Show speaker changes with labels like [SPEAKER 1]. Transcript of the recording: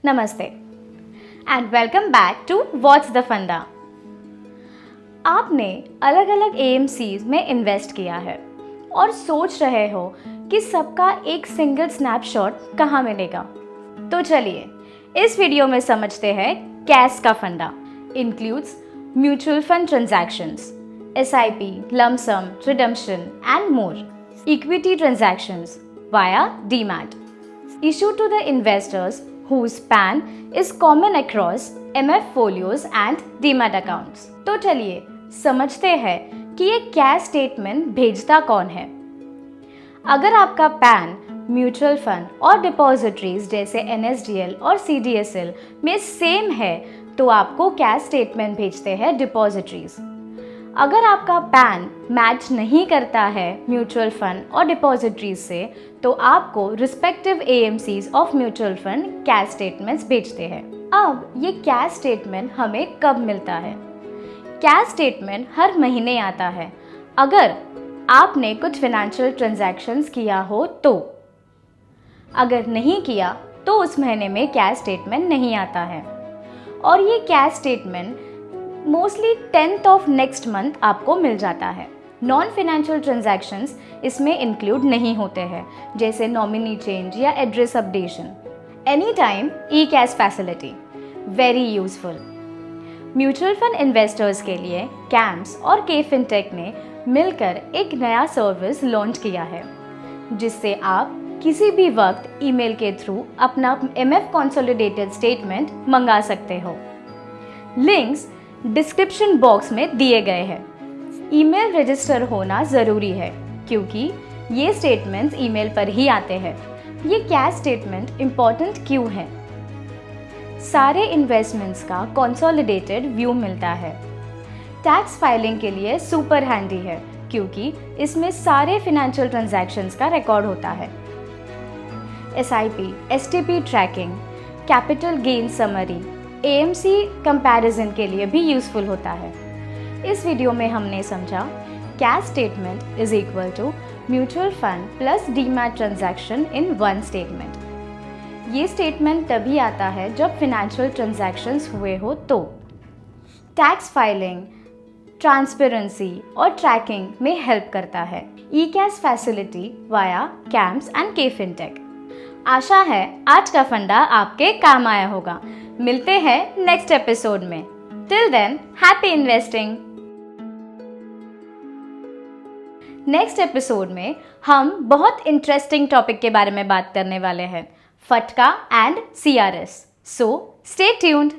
[SPEAKER 1] नमस्ते and welcome back to what's the funda. आपने अलग अलग एएमसीज में इन्वेस्ट किया है और सोच रहे हो कि सबका एक सिंगल स्नैपशॉट कहाँ मिलेगा। तो चलिए इस वीडियो में समझते हैं कैश का फंडा। Includes mutual fund transactions, SIP, lump sum, redemption and more. Equity transactions via DMAT. Issued to the investors whose PAN is common across MF folios and DMAT accounts. तो चलिए समझते हैं कि ये कैश स्टेटमेंट भेजता कौन है। अगर आपका पैन म्यूचुअल फंड और डिपॉजिटरीज जैसे NSDL और CDSL में सेम है तो आपको कैश स्टेटमेंट भेजते हैं डिपॉजिटरीज। अगर आपका पैन मैच नहीं करता है म्यूचुअल फंड और डिपॉजिटरीज से तो आपको respective AMCs of mutual fund cash statements भेजते हैं। अब ये कैश स्टेटमेंट हमें कब मिलता है? कैश स्टेटमेंट हर महीने आता है अगर आपने कुछ फाइनेंशियल ट्रांजैक्शंस किया हो तो। अगर नहीं किया तो उस महीने में कैश स्टेटमेंट नहीं आता है और ये cash statement mostly 10th of next month आपको मिल जाता है। नॉन फाइनेंशियल ट्रांजैक्शंस इसमें इंक्लूड नहीं होते हैं जैसे नॉमिनी चेंज या address updation. Any time e cash facility very useful. Mutual fund investors के लिए कैम्स और KFinTech ने मिलकर एक नया सर्विस लॉन्च किया है जिससे आप किसी भी वक्त ईमेल के थ्रू अपना MF कंसोलिडेटेड स्टेटमेंट मंगा सकते हो। लिंक्स डिस्क्रिप्शन बॉक्स में दिए गए हैं। ईमेल रजिस्टर होना ज़रूरी है क्योंकि ये स्टेटमेंट्स ईमेल पर ही आते हैं। ये कैश स्टेटमेंट इम्पॉर्टेंट क्यों है? सारे इन्वेस्टमेंट्स का कंसोलिडेटेड व्यू मिलता है। टैक्स फाइलिंग के लिए सुपर हैंडी है क्योंकि इसमें सारे फिनेंशियल ट्रांजैक्शंस का रिकॉर्ड होता है। SIP, STP tracking, capital gain summary, AMC comparison के लिए भी यूज़फुल होता है। इस वीडियो में हमने समझा cash statement is equal to mutual fund plus demat transaction in one statement. ये स्टेटमेंट तभी आता है जब फिनेंशियल ट्रांजैक्शंस हुए हो तो। टैक्स फाइलिंग, ट्रांसपेरेंसी और ट्रैकिंग में हेल्प करता है। E cash facility via CAMS and KFinTech। आशा है आज का फंडा आपके काम आया होगा। मिलते हैं नेक्स्ट एपिसोड में। Till than happy investing. Next episode में हम बहुत इंटरेस्टिंग टॉपिक के बारे में बात करने वाले हैं, फटका and CRS। So stay tuned.